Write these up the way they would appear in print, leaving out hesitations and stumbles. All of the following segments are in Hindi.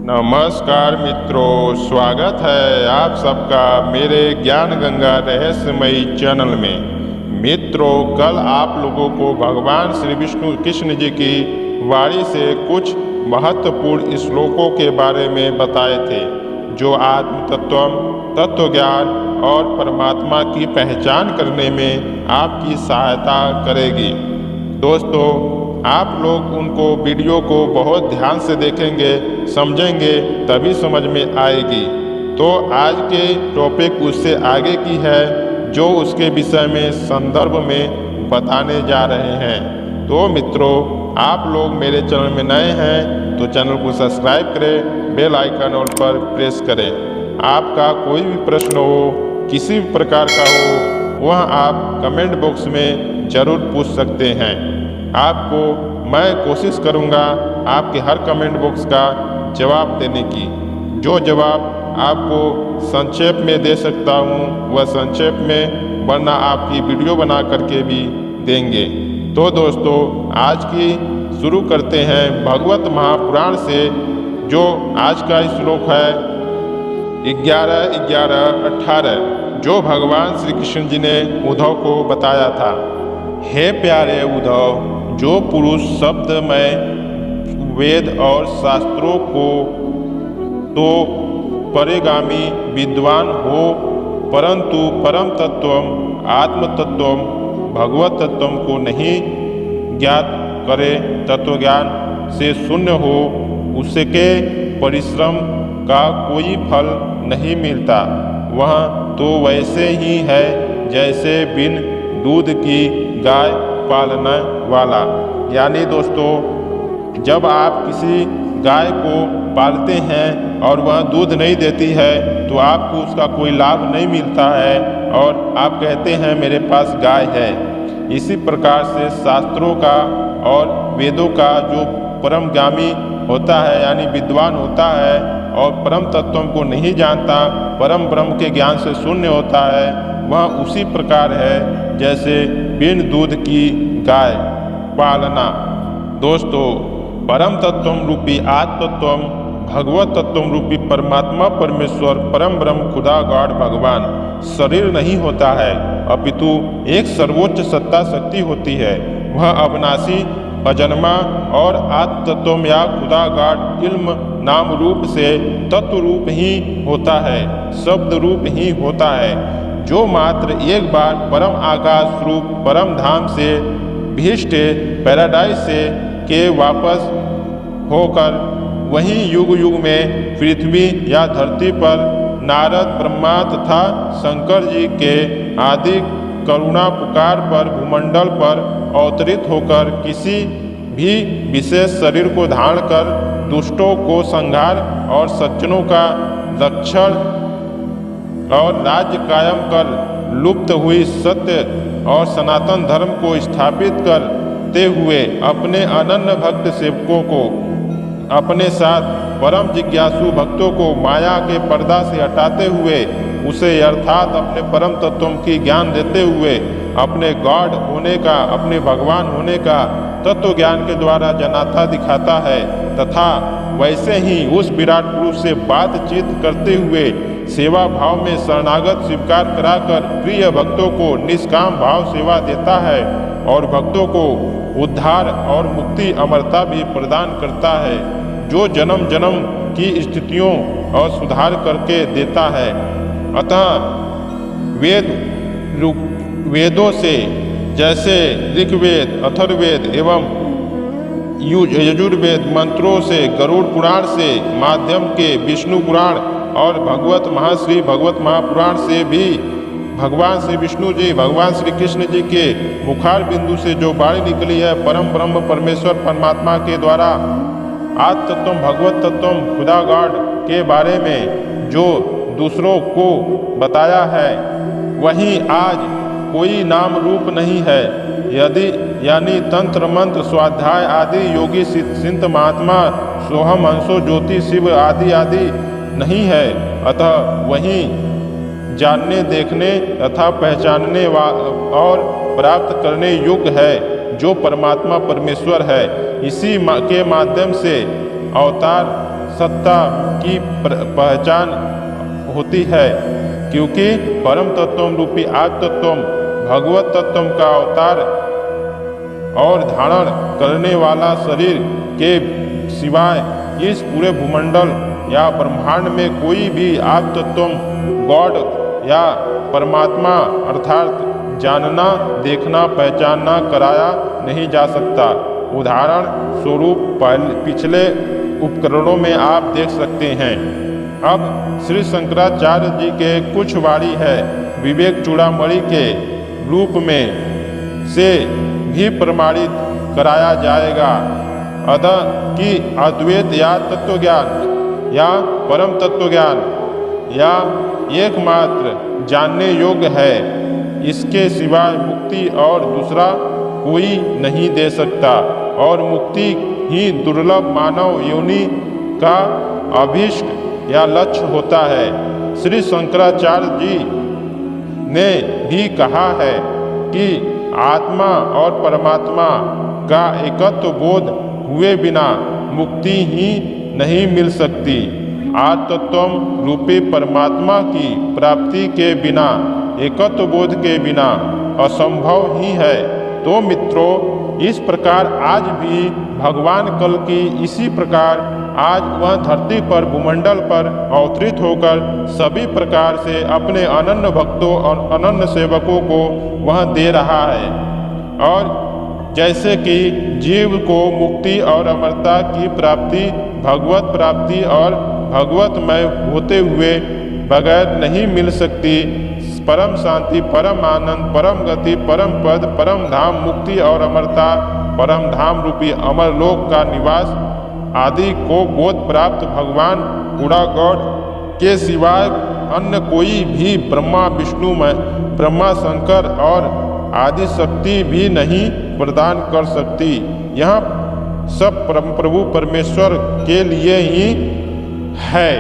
नमस्कार मित्रों, स्वागत है आप सबका मेरे ज्ञान गंगा रहस्यमयी चैनल में। मित्रों, कल आप लोगों को भगवान श्री विष्णु कृष्ण जी की वाणी से कुछ महत्वपूर्ण श्लोकों के बारे में बताए थे, जो आत्म तत्व, तत्व ज्ञान और परमात्मा की पहचान करने में आपकी सहायता करेगी। दोस्तों, आप लोग उनको वीडियो को बहुत ध्यान से देखेंगे, समझेंगे, तभी समझ में आएगी। तो आज के टॉपिक उससे आगे की है, जो उसके विषय में संदर्भ में बताने जा रहे हैं। तो मित्रों, आप लोग मेरे चैनल में नए हैं तो चैनल को सब्सक्राइब करें, बेल आइकन ऑल पर प्रेस करें। आपका कोई भी प्रश्न हो, किसी भी प्रकार का हो, वह आप कमेंट बॉक्स में ज़रूर पूछ सकते हैं। आपको मैं कोशिश करूंगा आपके हर कमेंट बॉक्स का जवाब देने की। जो जवाब आपको संक्षेप में दे सकता हूं, वह संक्षेप में, वरना आपकी वीडियो बना करके भी देंगे। तो दोस्तों, आज की शुरू करते हैं भगवत महापुराण से। जो आज का श्लोक है 11:11-18, जो भगवान श्री कृष्ण जी ने उद्धव को बताया था। हे प्यारे उद्धव, जो पुरुष शब्द में वेद और शास्त्रों को तो परेगामी विद्वान हो, परंतु परम तत्व, आत्म तत्व, भगवत तत्व को नहीं ज्ञात करे, तत्वज्ञान से शून्य हो, उसके परिश्रम का कोई फल नहीं मिलता। वह तो वैसे ही है जैसे बिन दूध की गाय पालने वाला। यानी दोस्तों, जब आप किसी गाय को पालते हैं और वह दूध नहीं देती है तो आपको उसका कोई लाभ नहीं मिलता है और आप कहते हैं मेरे पास गाय है। इसी प्रकार से शास्त्रों का और वेदों का जो परमगामी होता है, यानी विद्वान होता है और परम तत्वों को नहीं जानता, परम ब्रह्म के ज्ञान से शून्य होता है, वह उसी प्रकार है जैसे बिन दूध की गाय पालना। दोस्तों, परम तत्व रूपी आत्म तत्व, भगवत तत्व रूपी परमात्मा परमेश्वर परम ब्रह्म खुदा गॉड भगवान शरीर नहीं होता है, अपितु एक सर्वोच्च सत्ता शक्ति होती है। वह अविनाशी, अजन्मा और आत्म तत्व या खुदा गॉड इल्म नाम रूप से तत्व रूप ही होता है, शब्द रूप ही होता है, जो मात्र एक बार परम आकाश रूप परम धाम से भीष्ट पैराडाइज से के वापस होकर वहीं युग युग में पृथ्वी या धरती पर नारद, ब्रह्मा तथा शंकर जी के आदि करुणा पुकार पर भूमंडल पर अवतरित होकर किसी भी विशेष शरीर को धारण कर दुष्टों को संहार और सज्जनों का रक्षण और राज्य कायम कर लुप्त हुई सत्य और सनातन धर्म को स्थापित करते हुए अपने अनन्य भक्त सेवकों को, अपने साथ परम जिज्ञासु भक्तों को माया के पर्दा से हटाते हुए उसे अर्थात अपने परम तत्व की ज्ञान देते हुए अपने गॉड होने का, अपने भगवान होने का तत्व ज्ञान के द्वारा जनाता दिखाता है, तथा वैसे ही उस विराट पुरुष से बातचीत करते हुए सेवा भाव में शरणागत स्वीकार कराकर प्रिय भक्तों को निष्काम भाव सेवा देता है और भक्तों को उद्धार और मुक्ति अमरता भी प्रदान करता है, जो जन्म जन्म की स्थितियों और सुधार करके देता है। अतः वेदों से जैसे ऋग्वेद, अथर्ववेद एवं यजुर्वेद मंत्रों से, गरुड़ पुराण से माध्यम के विष्णु पुराण और महाश्री भगवत महापुराण से भी भगवान श्री विष्णु जी, भगवान श्री कृष्ण जी के मुखार बिंदु से जो वाणी निकली है परम ब्रह्म परमेश्वर परमात्मा के द्वारा आत्म तत्व, भगवत तत्व, खुदा गॉड के बारे में जो दूसरों को बताया है, वहीं आज कोई नाम रूप नहीं है। यदि यानी तंत्र मंत्र स्वाध्याय आदि योगी सिद्ध महात्मा सोहम हंसो ज्योति शिव आदि आदि नहीं है। अतः वहीं जानने, देखने तथा पहचानने और प्राप्त करने योग्य है, जो परमात्मा परमेश्वर है। इसी के माध्यम से अवतार सत्ता की पहचान होती है, क्योंकि परम तत्व रूपी आत्म तत्व भगवत तत्व का अवतार और धारण करने वाला शरीर के सिवाय इस पूरे भूमंडल या ब्रह्मांड में कोई भी आत्म तत्व गॉड या परमात्मा अर्थात जानना, देखना, पहचानना कराया नहीं जा सकता। उदाहरण स्वरूप पिछले उपकरणों में आप देख सकते हैं। अब श्री शंकराचार्य जी के कुछ वाणी है विवेक चूड़ामणि के रूप में से भी प्रमाणित कराया जाएगा। अतः कि अद्वैत या तत्व ज्ञान या परम तत्व ज्ञान या एकमात्र जानने योग्य है, इसके सिवाय मुक्ति और दूसरा कोई नहीं दे सकता, और मुक्ति ही दुर्लभ मानव योनि का अभीष्ट या लक्ष्य होता है। श्री शंकराचार्य जी ने भी कहा है कि आत्मा और परमात्मा का एकत्व बोध हुए बिना मुक्ति ही नहीं मिल सकती। आत्मतत्व रूपी परमात्मा की प्राप्ति के बिना, एकत्व बोध के बिना असंभव ही है। तो मित्रों, इस प्रकार आज भी भगवान कल की इसी प्रकार आज वह धरती पर भूमंडल पर अवतरित होकर सभी प्रकार से अपने अनन्य भक्तों और अनन्य सेवकों को वह दे रहा है। और जैसे कि जीव को मुक्ति और अमरता की प्राप्ति, भगवत प्राप्ति और भगवतमय होते हुए बगैर नहीं मिल सकती, परम शांति, परम आनंद, परम गति, परम पद, परम धाम, मुक्ति और अमरता, परम धाम रूपी अमर लोक का निवास आदि को बोध प्राप्त भगवान गुणागौड़ के सिवाय अन्य कोई भी ब्रह्मा, विष्णु, ब्रह्मा, शंकर और आदि शक्ति भी नहीं प्रदान कर सकती। यह सब प्रभु परमेश्वर के लिए ही है।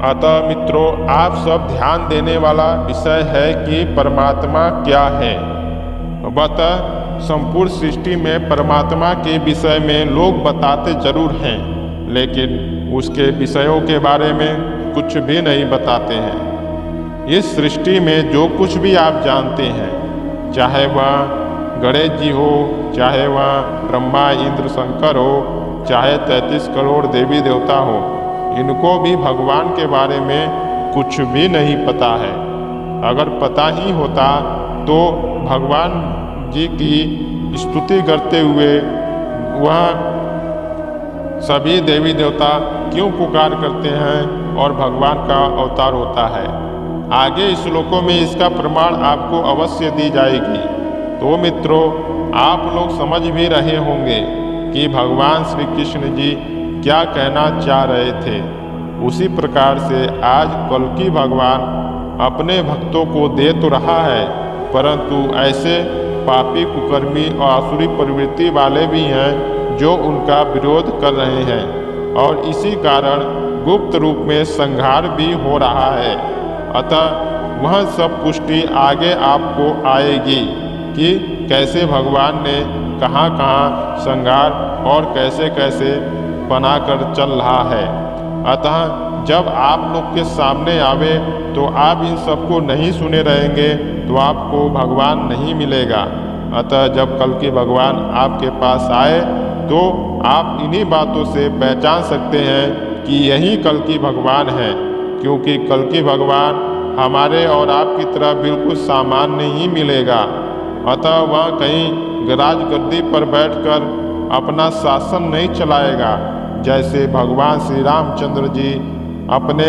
अतः मित्रों, आप सब ध्यान देने वाला विषय है कि परमात्मा क्या है। अतः संपूर्ण सृष्टि में परमात्मा के विषय में लोग बताते जरूर हैं, लेकिन उसके विषयों के बारे में कुछ भी नहीं बताते हैं। इस सृष्टि में जो कुछ भी आप जानते हैं, चाहे वह गणेश जी हो, चाहे वह ब्रह्मा, इंद्र, शंकर हो, चाहे 33 करोड़ देवी देवता हो, इनको भी भगवान के बारे में कुछ भी नहीं पता है। अगर पता ही होता तो भगवान जी की स्तुति करते हुए वह सभी देवी देवता क्यों पुकार करते हैं और भगवान का अवतार होता है। आगे श्लोकों में इसका प्रमाण आपको अवश्य दी जाएगी। तो मित्रों, आप लोग समझ भी रहे होंगे कि भगवान श्री कृष्ण जी क्या कहना चाह रहे थे। उसी प्रकार से आज कल्कि भगवान अपने भक्तों को दे तो रहा है, परंतु ऐसे पापी, कुकर्मी और आसुरी प्रवृत्ति वाले भी हैं जो उनका विरोध कर रहे हैं, और इसी कारण गुप्त रूप में संहार भी हो रहा है। अतः वह सब पुष्टि आगे आपको आएगी कि कैसे भगवान ने कहाँ कहाँ संहार और कैसे कैसे बनाकर चल रहा है। अतः जब आप लोग के सामने आवे तो आप इन सबको नहीं सुने रहेंगे तो आपको भगवान नहीं मिलेगा। अतः जब कल्कि भगवान आपके पास आए तो आप इन्हीं बातों से पहचान सकते हैं कि यही कल्कि भगवान है, क्योंकि कल्कि भगवान हमारे और आपकी तरह बिल्कुल सामान्य ही मिलेगा। अतः वह कहीं राजगद्दी पर बैठकर अपना शासन नहीं चलाएगा। जैसे भगवान श्री रामचंद्र जी अपने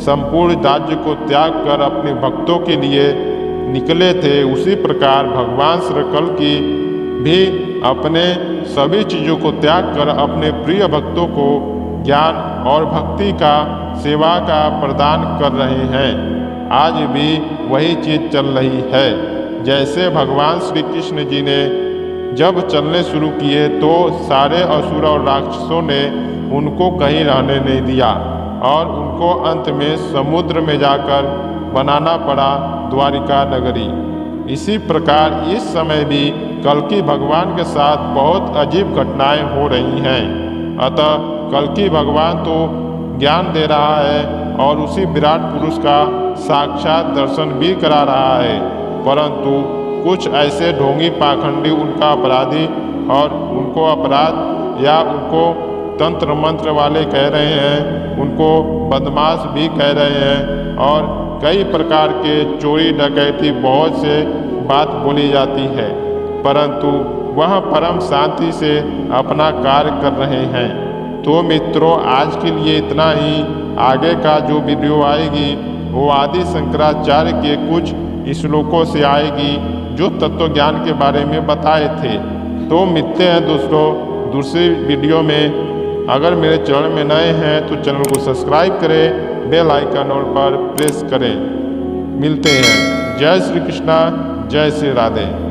संपूर्ण राज्य को त्याग कर अपने भक्तों के लिए निकले थे, उसी प्रकार भगवान श्री कल्कि भी अपने सभी चीज़ों को त्याग कर अपने प्रिय भक्तों को ज्ञान और भक्ति का, सेवा का प्रदान कर रहे हैं। आज भी वही चीज़ चल रही है। जैसे भगवान श्री कृष्ण जी ने जब चलने शुरू किए तो सारे असुर और राक्षसों ने उनको कहीं रहने नहीं दिया और उनको अंत में समुद्र में जाकर बनाना पड़ा द्वारिका नगरी। इसी प्रकार इस समय भी कल्कि भगवान के साथ बहुत अजीब घटनाएं हो रही हैं। अतः कल्कि भगवान तो ज्ञान दे रहा है और उसी विराट पुरुष का साक्षात दर्शन भी करा रहा है। परंतु कुछ ऐसे ढोंगी पाखंडी उनका अपराधी और उनको अपराध या उनको तंत्र मंत्र वाले कह रहे हैं, उनको बदमाश भी कह रहे हैं और कई प्रकार के चोरी डकैती बहुत से बात बोली जाती है, परंतु वह परम शांति से अपना कार्य कर रहे हैं। तो मित्रों, आज के लिए इतना ही। आगे का जो वीडियो आएगी वो आदि शंकराचार्य के कुछ श्लोकों से आएगी जो तत्व ज्ञान के बारे में बताए थे। तो मिलते हैं दोस्तों दूसरी वीडियो में। अगर मेरे चैनल में नए हैं तो चैनल को सब्सक्राइब करें, बेल आइकन और पर प्रेस करें। मिलते हैं। जय श्री कृष्णा, जय श्री राधे।